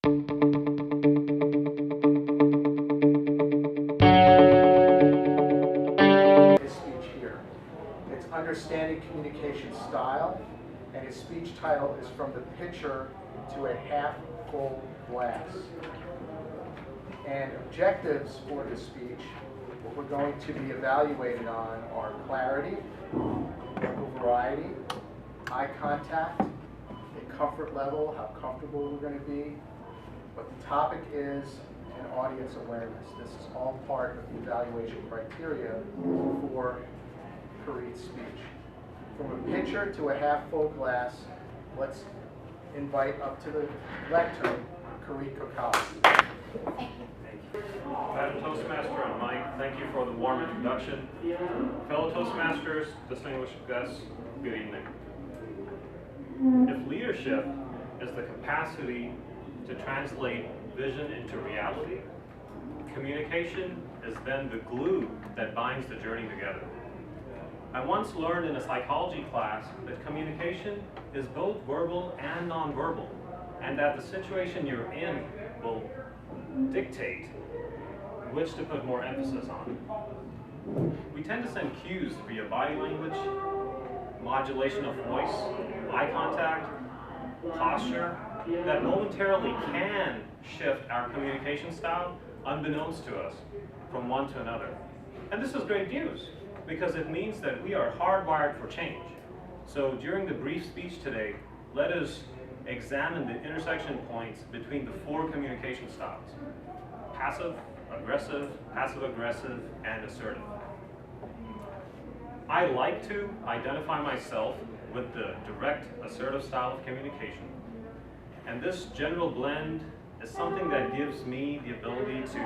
His speech here. It's Understanding Communication Style, and his speech title is From the Pitcher to a Half Full Glass. And objectives for this speech, what we're going to be evaluated on are clarity, vocal variety, eye contact, a comfort level, how comfortable we're going to be, what the topic is, and audience awareness. This is all part of the evaluation criteria for Kireet's speech. From a pitcher to a half full glass, let's invite up to the lectern Kireet Kokala. Madam Toastmaster and Mike, thank you for the warm introduction. Fellow Toastmasters, distinguished guests, good evening. If leadership is the capacity to translate vision into reality, communication is then the glue that binds the journey together. I once learned in a psychology class that communication is both verbal and nonverbal, and that the situation you're in will dictate which to put more emphasis on. We tend to send cues via body language, modulation of voice, eye contact, posture, that momentarily can shift our communication style unbeknownst to us from one to another. And this is great news, because it means that we are hardwired for change. So during the brief speech today, let us examine the intersection points between the four communication styles: passive, aggressive, and assertive. I like to identify myself with the direct, assertive style of communication. And this general blend is something that gives me the ability to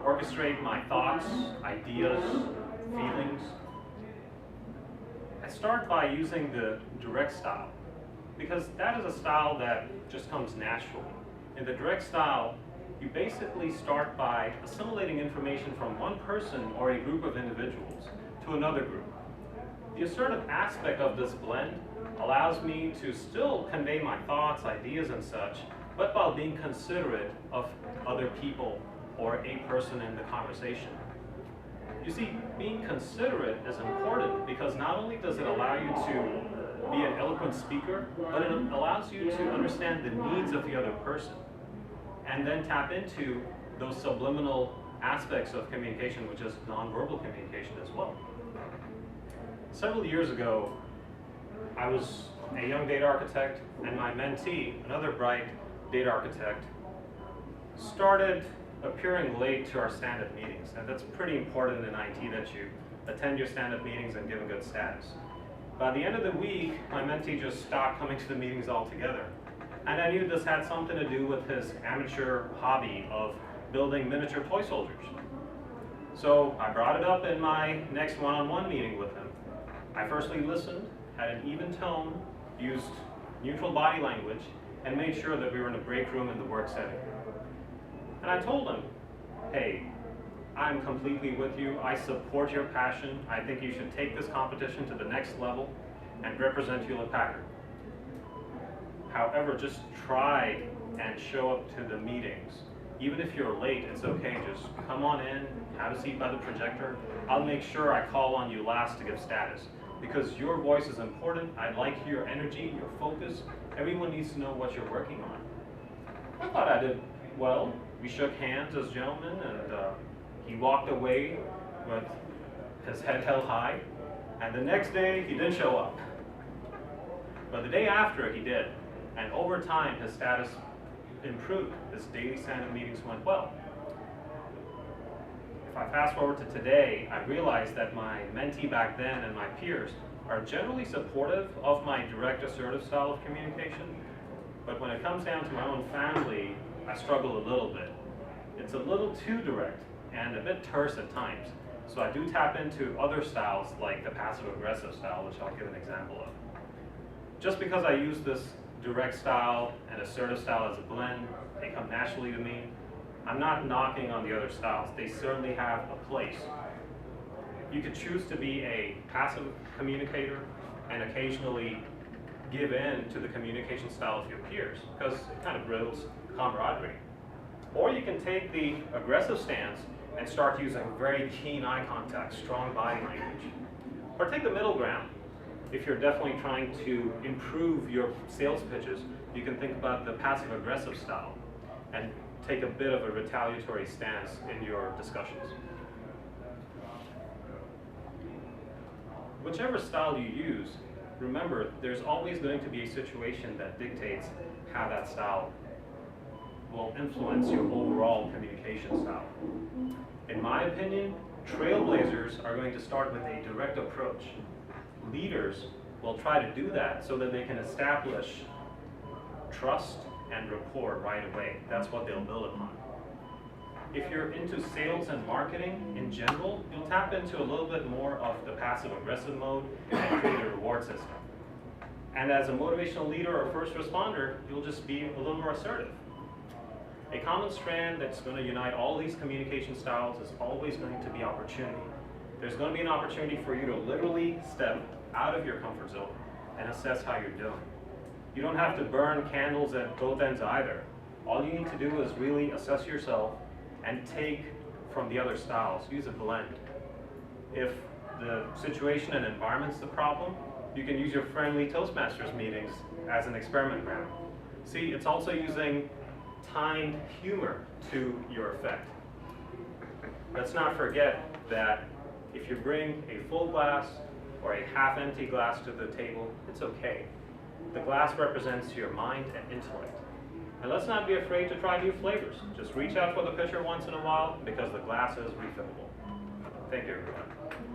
orchestrate my thoughts, ideas, feelings. I start by using the direct style, because that is a style that just comes naturally. In the direct style, you basically start by assimilating information from one person or a group of individuals to another group. The assertive aspect of this blend allows me to still convey my thoughts, ideas, and such, but while being considerate of other people or a person in the conversation. You see, being considerate is important because not only does it allow you to be an eloquent speaker, but it allows you to understand the needs of the other person, and then tap into those subliminal aspects of communication, which is nonverbal communication as well. Several years ago, I was a young data architect, and my mentee, another bright data architect, started appearing late to our stand-up meetings. And that's pretty important in IT, that you attend your stand-up meetings and give a good status. By the end of the week, my mentee just stopped coming to the meetings altogether. And I knew this had something to do with his amateur hobby of building miniature toy soldiers. So I brought it up in my next one-on-one meeting with him. I firstly listened, had an even tone, used neutral body language, and made sure that we were in a break room in the work setting. And I told him, hey, I'm completely with you. I support your passion. I think you should take this competition to the next level and represent Hewlett-Packard. However, just try and show up to the meetings. Even if you're late, it's okay. Just come on in, have a seat by the projector. I'll make sure I call on you last to give status, because your voice is important. I like your energy, your focus. Everyone needs to know what you're working on. I thought I did well. We shook hands as gentlemen, and he walked away with his head held high. And the next day, he didn't show up. But the day after, he did. And over time, his status improved. His daily stand-up meetings went well. If I fast forward to today, I realize that my mentee back then and my peers are generally supportive of my direct, assertive style of communication. But when it comes down to my own family, I struggle a little bit. It's a little too direct and a bit terse at times. So I do tap into other styles like the passive-aggressive style, which I'll give an example of. Just because I use this direct style and assertive style as a blend, they come naturally to me. I'm not knocking on the other styles. They certainly have a place. You could choose to be a passive communicator and occasionally give in to the communication style of your peers, because it kind of builds camaraderie. Or you can take the aggressive stance and start using very keen eye contact, strong body language. Or take the middle ground. If you're definitely trying to improve your sales pitches, you can think about the passive aggressive style and take a bit of a retaliatory stance in your discussions. Whichever style you use, remember there's always going to be a situation that dictates how that style will influence your overall communication style. In my opinion, trailblazers are going to start with a direct approach. Leaders will try to do that so that they can establish trust and rapport right away. That's what they'll build upon. If you're into sales and marketing in general, you'll tap into a little bit more of the passive-aggressive mode and create a reward system. And as a motivational leader or first responder, you'll just be a little more assertive. A common strand that's going to unite all these communication styles is always going to be opportunity. There's going to be an opportunity for you to literally step out of your comfort zone and assess how you're doing. You don't have to burn candles at both ends either. All you need to do is really assess yourself and take from the other styles. Use a blend. If the situation and environment's the problem, you can use your friendly Toastmasters meetings as an experiment ground. See, it's also using timed humor to your effect. Let's not forget that if you bring a full glass or a half-empty glass to the table, it's okay. The glass represents your mind and intellect. And let's not be afraid to try new flavors. Just reach out for the pitcher once in a while because the glass is refillable. Thank you, everyone.